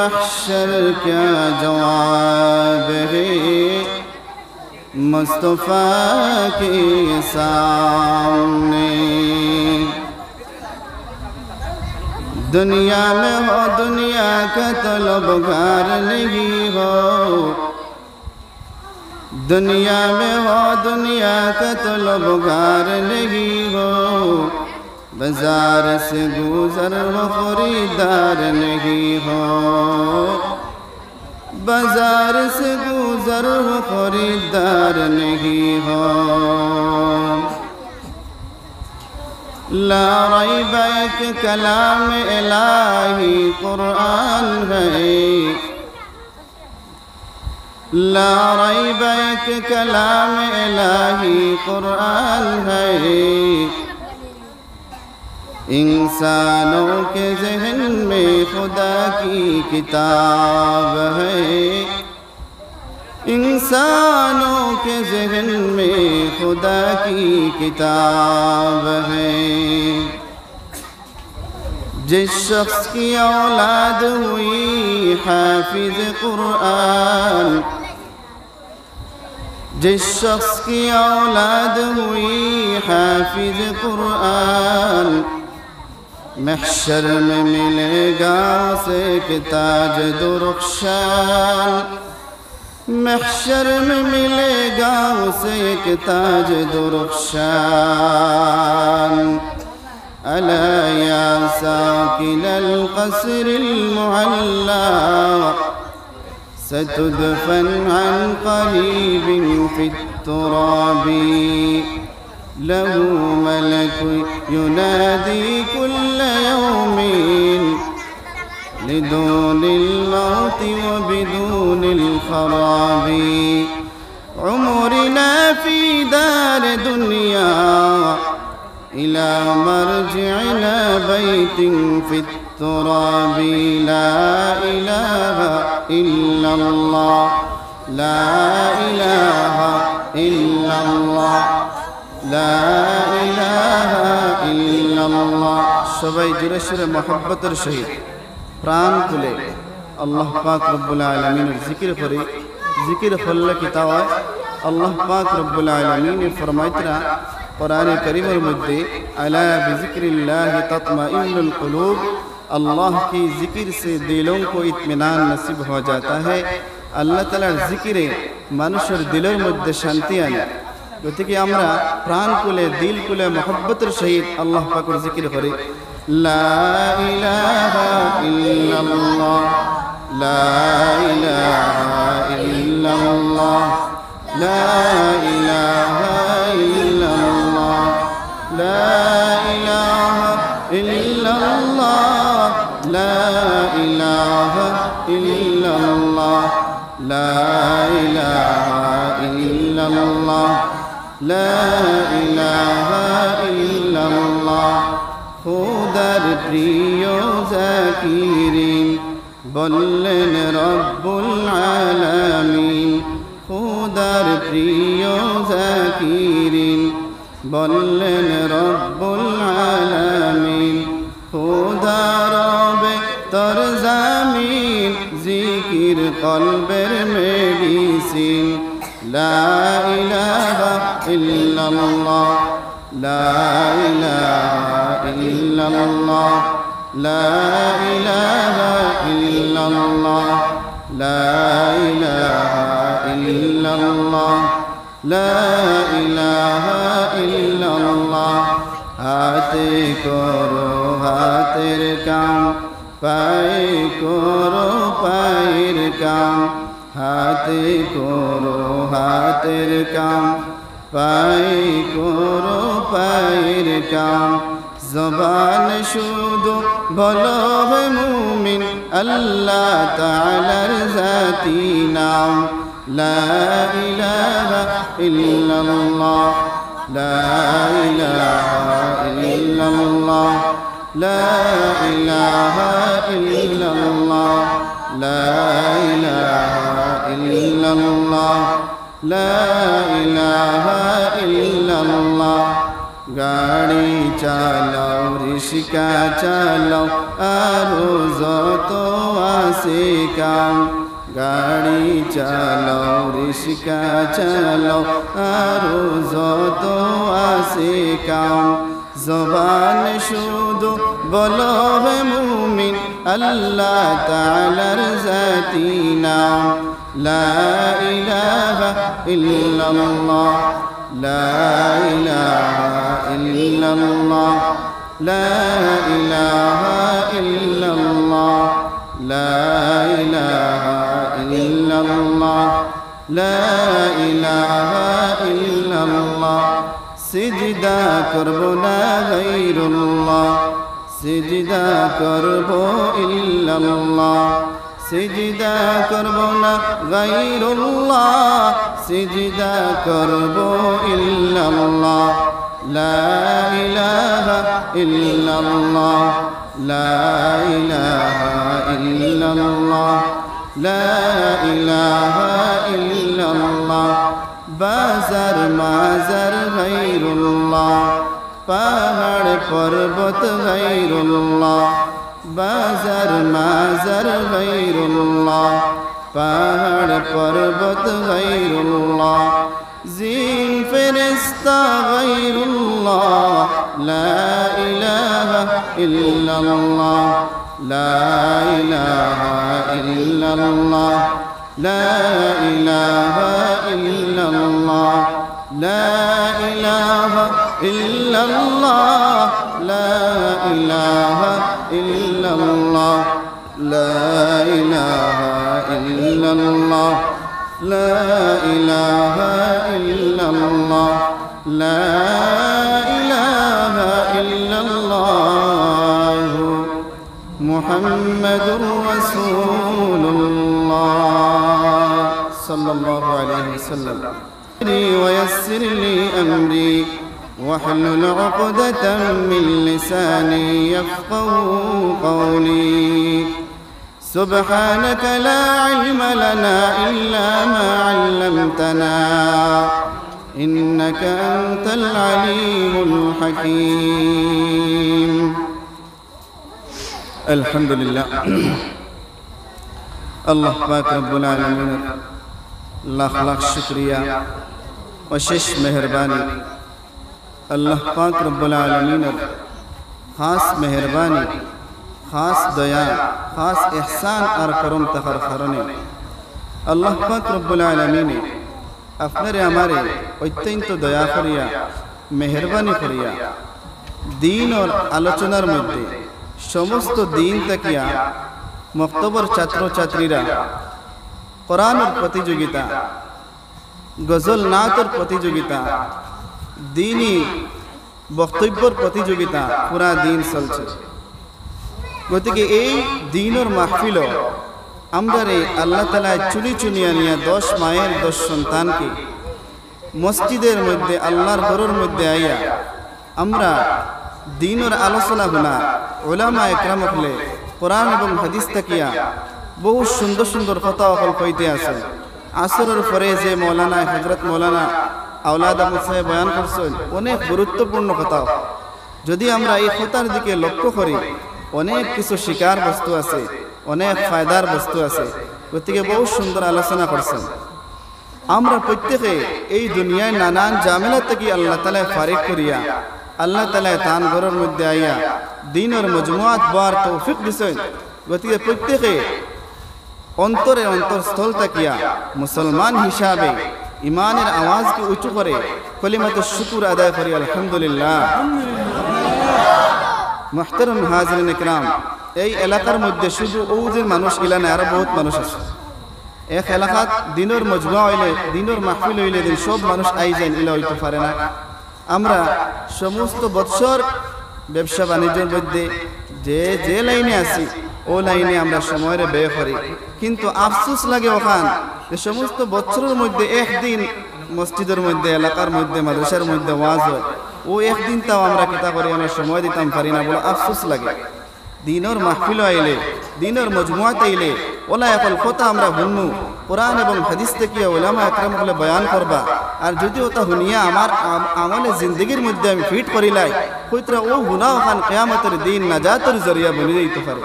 महशर क्या जवाब है मुस्तफ़ा के सामने। दुनिया में हो दुनिया का तलबगार नहीं हो, दुनिया में हो दुनिया का तलबगार नहीं हो, बाजार से गुजर हो खरीदार नहीं हो, बाजार से गुजर हो खरीदार नहीं हो। ला रैब एक कलाम इलाही कुरान है, ला रैब एक कलाम इलाही कुरान है, इंसानों के ज़हन में खुदा की किताब है, इंसानों के ज़हन में खुदा की किताब है। जिस शख्स की औलाद हुई हाफिज़ कुरान, जिस शख्स की औलाद हुई हाफिज़ कुरान, महशर में मिलेगा उसे एक ताज दुरुख़शान, महशर में मिलेगा उसे एक ताज दुरुख़शान। अला या साकिनल क़स्रिल मुअल्ला सतुदफ़न अन क़रीबिन फ़ित्तुराबी, लहू मलक युनादी कुल्ल यौमिन लिदूनिल मौति व बिदूनिल ख़राबी। उमरना फ़ी दार दुनिया इला मरजिअना बैतिन फ़ित्तुराबी, ला इलाहा इल्लल्लाह, ला इलाहा इल्लल्लाह, ला इलाहा इल्लल्लाह। सबाई जुरे सुरे मोहब्बतेर सहित प्राण खुले अल्लाह पाक रब्बुल आलमीनेर जिकिर करी। जिकिर करले कि ता हय अल्लाह पाक रब्बुल आलमीन फरमाइतरा कुराने करीमेर मध्य अला बिज़िक्रिल्लाहि तत्माइन्नुल कुलूब, अल्लाह की जिकिर से दिलों को इत्मीनान नसीब हो जाता है। अल्लाह ताआलार जिकिरे मानुषेर दिलेर मध्य शांति आने। गतिके आमरा प्राण खुले दिल खुले मोहब्बतेर सहित अल्लाह पाकेर जिकिर करी। ला इलाहा इल्लल्लाह, ला इलाहा इल्लल्लाह, ला इलाहा इल्लल्लाह, ला इलाहा इल्लल्लाह, ला इलाहा इल्लल्लाह, ला इलाहा इल्लल्लाह, ला इलाहा इल्लल्लाह। खुदार प्रिय जाकिरीन বললেন রব্বুল আলামিন, খুদার প্রিয় জাকিরিন বললেন রব্বুল আলামিন। খুদা রবে তোর জামিন জিকির কলবের মেডিসিন। লা ইলাহা ইল্লাল্লাহ, লা ইলাহা ইল্লাল্লাহ, লা ইলাহা ইল্লাল্লাহ, লা ইলাহা ইল্লাল্লাহ, লা ইলাহা ইল্লাল্লাহ। হাতে করো হাতের কাম, পায়ে করো পায়ের কাম, হাতে করো হাতের কাম, পায়ে করো পায়ের কাম। জবান শুধু বলো হে মুমিন আল্লাহ তাআলার জাতি নাম। লা ইলাহা ইল্লাল্লাহ, লা ইলাহা ইল্লাল্লাহ, লা ইলাহা ইল্লাল্লাহ, লা ইলাহা ইল্লাল্লাহ, লা ইলাহা ইল্লাল্লাহ। গাড়ি চালাও রিক্সা চালাও আরো যত আছে কাম গাড়ি চালাও রিক্সা চালাও আরো যত আছে কাম জবান শুধু বলো হে মুমিন আল্লাহ তাআলার জাতি নাম লা ইলাহা ইল্লাল্লাহ লা ইলাহা ইল্লাল্লাহ লা ইলাহা ইল্লাল্লাহ লা ইলাহা ইল্লাল্লাহ লা ইলাহা ইল্লাল্লাহ সিজদা করব না গায়রুল্লাহ সিজদা করব ইল্লাল্লাহ সিজদা করব না গায়রুল্লাহ সিজদা করব ইল্লাল্লাহ লা ইলাহা ইল্লাল্লাহ লা ইলাহা ইল্লাল্লাহ লা ইলাহা ইল্লাল্লাহ বাজার মাজার গায়রুল্লাহ পাহাড় পর্বত গায়রুল্লাহ বাজার মাজার গায়রুল্লাহ পাহাড় পর্বত গায়রুল্লাহ জিন ফেরেশতা গায়রুল্লাহ লা ইলাহা ইল্লাল্লাহ লা ইলাহা ইল্লাল্লাহ لا إله إلا الله لا إله إلا الله لا إله إلا الله لا إله إلا الله لا إله إلا الله لا إله إلا الله محمد رسول الله صلى الله عليه وسلم ويسر لي أمري واحلل عقدة من لساني يفقه قولي سبحانك لا علم لنا إلا ما علمتنا إنك أنت العليم الحكيم الحمد لله আল্লাহ পাক রব্বুল আলামিনের লাখ লাখ শুকরিয়া অশেষ মেহেরবানি আল্লাহ পাক রব্বুল আলামিনের খাস মেহেরবানি খাস দয়া খাস ইহসান আর করম তাহার কারণে আল্লাহ পাক রব্বুল আলামিনে আপনারে আমারে অত্যন্ত দয়া করিয়া মেহেরবানি করিয়া দিন ও আলোচনার মধ্যে সমস্ত দিন তাকিয়া মক্তবর ছাত্র ছাত্রীরা কোরআনের প্রতিযোগিতা গজল নাচের প্রতিযোগিতা দিনী বক্তব্যের প্রতিযোগিতা পুরা দিন চলছে গতিকে এই দিনের মাহফিল আমরা আল্লাহ তাআলা চুনি চুনিয়া নিয়ে 10 মায়ের 10 সন্তানকে মসজিদের মধ্যে আল্লাহর ঘরের মধ্যে আইয়া আমরা দিনের আলোচনা গুলা উলামা একরাম হলে কোরআন এবং হাদিস তাকিয়া বহু সুন্দর সুন্দর কথা অকল কইতে আছে আসরের পরে যে মৌলানা হযরত মৌলানা আওলাদ আহমদ সাহেব বয়ান করছেন অনেক গুরুত্বপূর্ণ কথা যদি আমরা এই কথার দিকে লক্ষ্য করি অনেক কিছু শিকার বস্তু আছে অনেক ফায়দার বস্তু আছে গতিকে বহু সুন্দর আলোচনা করছেন আমরা প্রত্যেকে এই দুনিয়ায় নানান ঝামেলা থেকে আল্লাহ তাআলা ফারিক করিয়া আল্লাহ তাআলা তান ঘরের মধ্যে আইয়া দিনের মজমুআত বার তৌফিক দিছেন গতিকে প্রত্যেকে অন্তরে অন্তরস্থল তাকিয়া মুসলমান হিসাবে ইমানের আওয়াজকে উঁচু করে কলিমাতুশ শুকর আদায় করি আলহামদুলিল্লাহ মুহতারাম হাজিরিন ইকরাম এই এলাকার মধ্যে শুধু ওদের মানুষ ইলা না আরো বহুত মানুষ আছে এক এলাকাত দিনের মজমুআ হইলে দিনের মাহফিল হইলে দিন সব মানুষ আই যায় ইলা হইতে পারে না আমরা সমস্ত বৎসর ব্যবসা বাণিজ্যের মধ্যে যে লাইনে আছি ও লাইনে আমরা সময়ের ব্যয় করি কিন্তু আফসোস লাগে ওখান যে সমস্ত বছরের মধ্যে একদিন মসজিদের মধ্যে এলাকার মধ্যে মাদ্রাসার মধ্যে ওয়াজ হয় ও একদিন তাও আমরা কিতা করি আমরা সময় দিতাম পারি না বলে আফসোস লাগে দিনের মাহফিল আইলে দিনের মজমুআত আইলে ওলা একল কথা আমরা শুনমু কোরআন এবং হাদিস থেকে উলামা একরাম বলে বয়ান করবা আর যদি ওটা শুনিয়া আমার আমলে জিন্দগির মধ্যে আমি ফিট করিলাই কইতরা ও গুনাহ খান কিয়ামতের দিন নাজাতের জরিয়া বনি যাইতে পারে